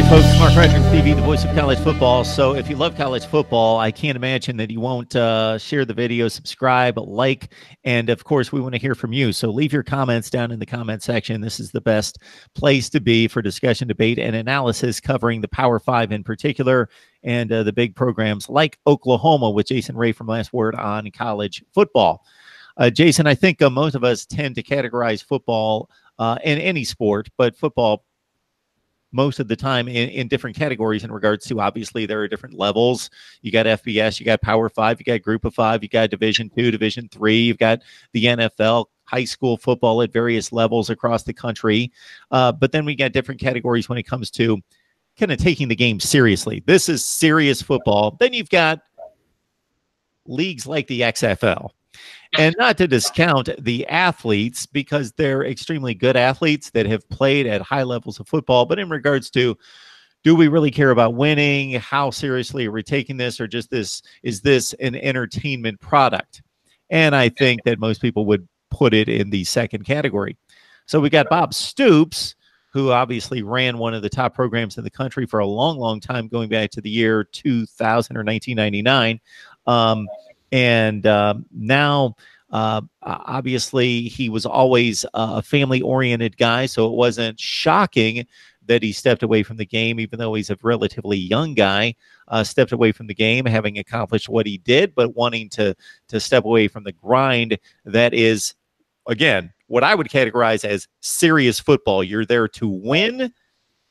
right, folks, MarkRogersTV, the voice of college football. So if you love college football, I can't imagine that you won't share the video, subscribe, like, and of course, we want to hear from you. So leave your comments down in the comment section. This is the best place to be for discussion, debate, and analysis covering the Power Five in particular and the big programs like Oklahoma with Jason Ray from Last Word on College Football. Jason, I think most of us tend to categorize football in any sport, but football most of the time in different categories in regards to, obviously, there are different levels. You got FBS, you got Power Five, you got Group of Five, you got Division II, Division III, you've got the NFL, high school football at various levels across the country. But then we got different categories when it comes to kind of taking the game seriously. This is serious football. Then you've got leagues like the XFL. And not to discount the athletes, because they're extremely good athletes that have played at high levels of football. But in regards to, do we really care about winning? How seriously are we taking this? Or just is this an entertainment product? And I think that most people would put it in the second category. So we got Bob Stoops, who obviously ran one of the top programs in the country for a long, long time, going back to the year 2000 or 1999. Now, obviously, he was always a family-oriented guy, so it wasn't shocking that he stepped away from the game, even though he's a relatively young guy, stepped away from the game, having accomplished what he did, but wanting to step away from the grind that is, again, what I would categorize as serious football. You're there to win,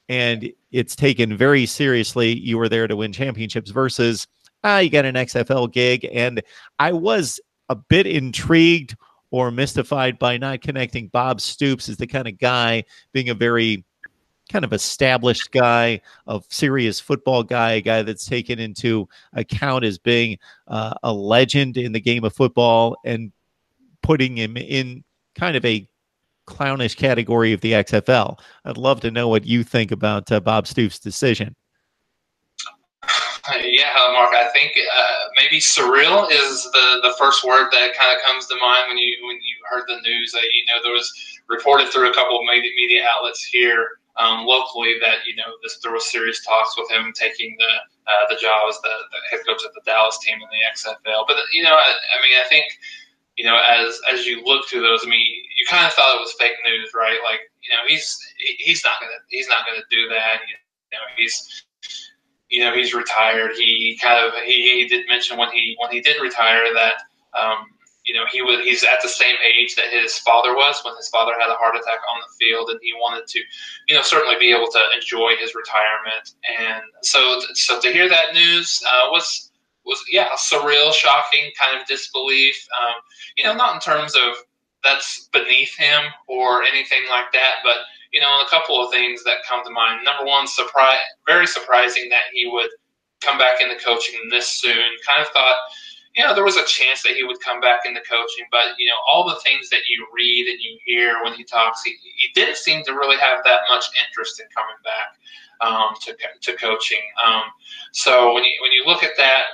and it's taken very seriously. You were there to win championships versus you got an XFL gig. And I was a bit intrigued or mystified by not connecting Bob Stoops as the kind of guy, being a very kind of established guy, a serious football guy, a guy that's taken into account as being a legend in the game of football, and putting him in kind of a clownish category of the XFL. I'd love to know what you think about Bob Stoops' decision. Yeah, Mark, I think maybe surreal is the first word that kind of comes to mind when you heard the news. There was reported through a couple of media outlets here locally that there was serious talks with him taking the job as the head coach of the Dallas team in the XFL. But I think as you look through those, you kind of thought it was fake news, right? Like he's not gonna do that. He's retired. He did mention when he did retire that he's at the same age that his father was when his father had a heart attack on the field, and he wanted to certainly be able to enjoy his retirement. And so to hear that news was surreal, shocking, kind of disbelief. Not in terms of that's beneath him or anything like that, but a couple of things that come to mind. Number one, very surprising that he would come back into coaching this soon. Kind of thought, there was a chance that he would come back into coaching, but all the things that you read and you hear when he talks, he didn't seem to really have that much interest in coming back to coaching. So when you look at that,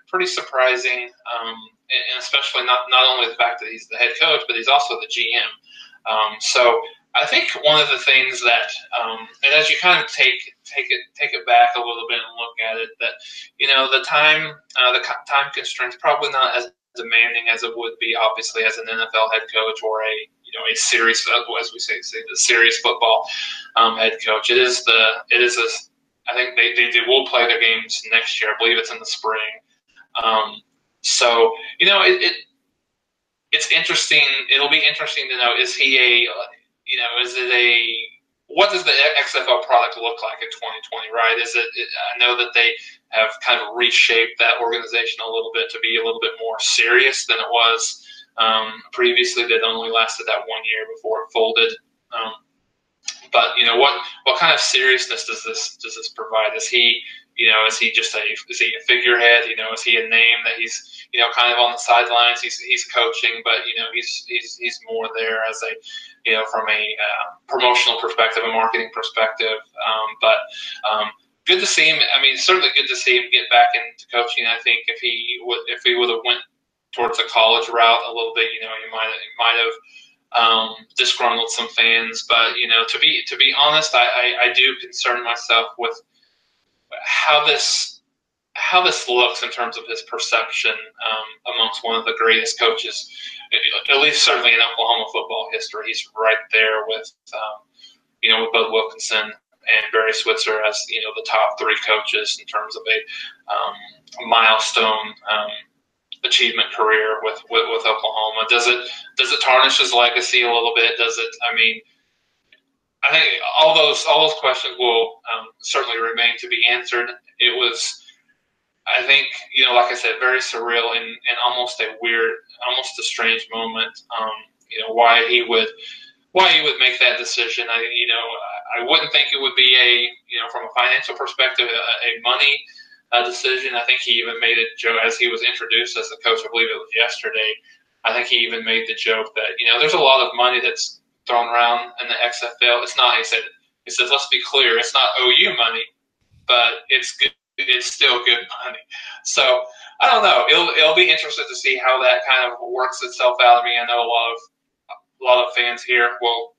pretty surprising, and especially not only the fact that he's the head coach, but he's also the GM. So I think one of the things that, and as you kind of take it back a little bit and look at it, that the time constraints probably not as demanding as it would be, obviously, as an NFL head coach or a serious, as we say the serious football head coach. I think they will play their games next year. I believe it's in the spring. So it's interesting. It'll be interesting to know, is he what does the XFL product look like in 2020, right? I know that they have kind of reshaped that organization a little bit to be a little bit more serious than it was previously. That only lasted that 1 year before it folded. But what kind of seriousness does this provide? Is he just is he a figurehead? Is he a name that he's kind of on the sidelines? He's coaching, but he's more there as from a promotional perspective, a marketing perspective. But good to see him. Certainly good to see him get back into coaching. I think if he would have went towards the college route a little bit, he might have disgruntled some fans. But to be honest, I do concern myself with how this looks in terms of his perception amongst one of the greatest coaches, at least certainly in Oklahoma football history. He's right there with with Bud Wilkinson and Barry Switzer as the top three coaches in terms of a milestone achievement career with Oklahoma. Does it tarnish his legacy a little bit? Does it? I mean, I think all those questions will certainly remain to be answered. It was, I think, like I said, very surreal and almost a weird, almost a strange moment. Why he would make that decision. I wouldn't think it would be from a financial perspective, a money decision. I think he even made a joke as he was introduced as the coach. I believe it was yesterday. I think he even made the joke that there's a lot of money that's thrown around in the XFL. It's not. He said, let's be clear. It's not OU money, but it's good. It's still good money. So I don't know. It'll be interesting to see how that kind of works itself out. I mean, I know a lot of fans here will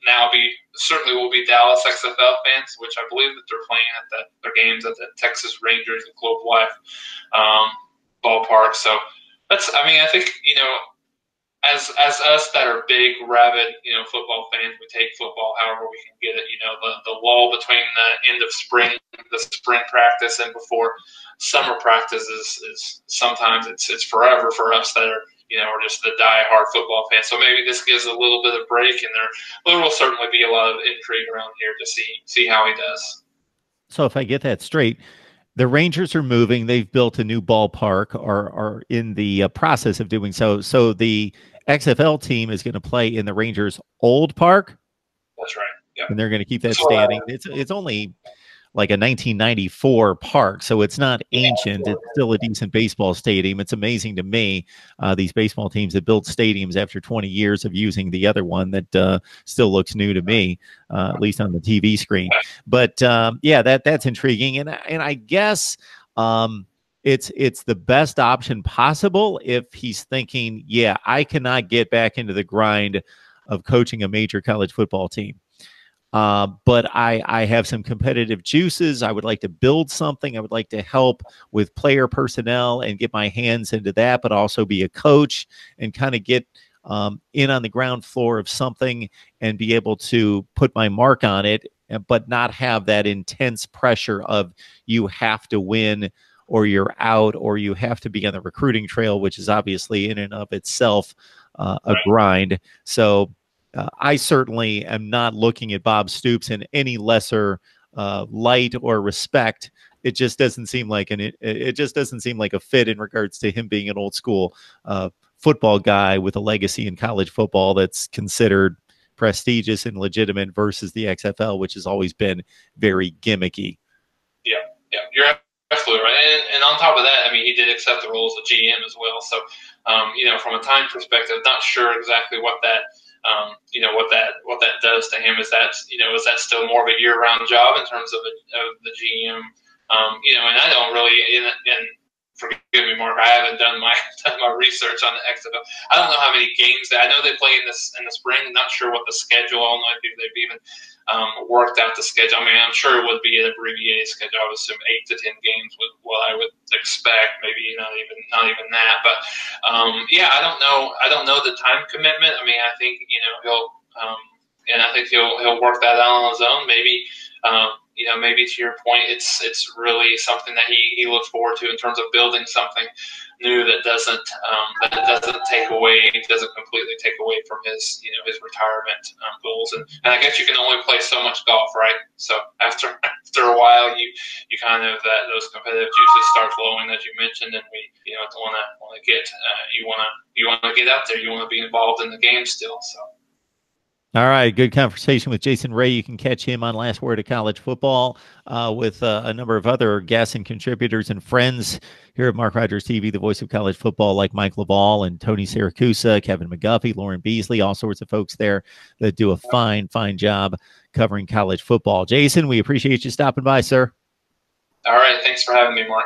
be Dallas XFL fans, which I believe that they're playing at their games at the Texas Rangers and Globe Life ballpark. So I think as us that are big, rabid, football fans, we take football however we can get it. The lull between the end of the spring practice and before summer practice is sometimes it's forever for us that are or just the die-hard football fans. So maybe this gives a little bit of break, and there will certainly be a lot of intrigue around here to see how he does. So if I get that straight, the Rangers are moving. They've built a new ballpark, or are in the process of doing so. So the XFL team is going to play in the Rangers' old park. That's right. Yeah. And they're going to keep that standing. It's only like a 1994 park, so it's not ancient. It's still a decent baseball stadium. It's amazing to me, these baseball teams that built stadiums after 20 years of using the other one that still looks new to me, at least on the TV screen. But yeah, that's intriguing, and I guess it's the best option possible if he's thinking, yeah, I cannot get back into the grind of coaching a major college football team. But I have some competitive juices. I would like to build something. I would like to help with player personnel and get my hands into that, but also be a coach and kind of get in on the ground floor of something and be able to put my mark on it, but not have that intense pressure of you have to win or you're out or you have to be on the recruiting trail, which is obviously in and of itself a grind. So I certainly am not looking at Bob Stoops in any lesser light or respect. It just doesn't seem like a fit in regards to him being an old school football guy with a legacy in college football that's considered prestigious and legitimate versus the XFL, which has always been very gimmicky. Yeah, you're absolutely right. And on top of that, I mean, he did accept the role as a GM as well. So, from a time perspective, not sure exactly what that. What that does to him. Is that still more of a year-round job in terms of the GM? And I don't really, and forgive me, Mark, I haven't done my research on the XFL. I don't know how many games I know they play in the spring. I'm not sure what the schedule. I don't know if they've even worked out the schedule. I mean, I'm sure it would be an abbreviated schedule. I would assume 8 to 10 games with what I would expect. Maybe not even that. But yeah, I don't know the time commitment. I mean, I think he'll and I think he'll work that out on his own. Maybe maybe to your point, it's really something that he looks forward to in terms of building something new that doesn't completely take away from his retirement goals. And I guess you can only play so much golf, right? So after a while, you kind of those competitive juices start flowing, as you mentioned, and we want to get you want to get out there, you want to be involved in the game still. So. All right, good conversation with Jason Ray. You can catch him on Last Word of College Football with a number of other guests and contributors and friends here at Mark Rogers TV, the voice of college football, like Mike Laval and Tony Siracusa, Kevin McGuffey, Lauren Beasley, all sorts of folks there that do a fine job covering college football. Jason, we appreciate you stopping by, sir. All right, thanks for having me, Mark.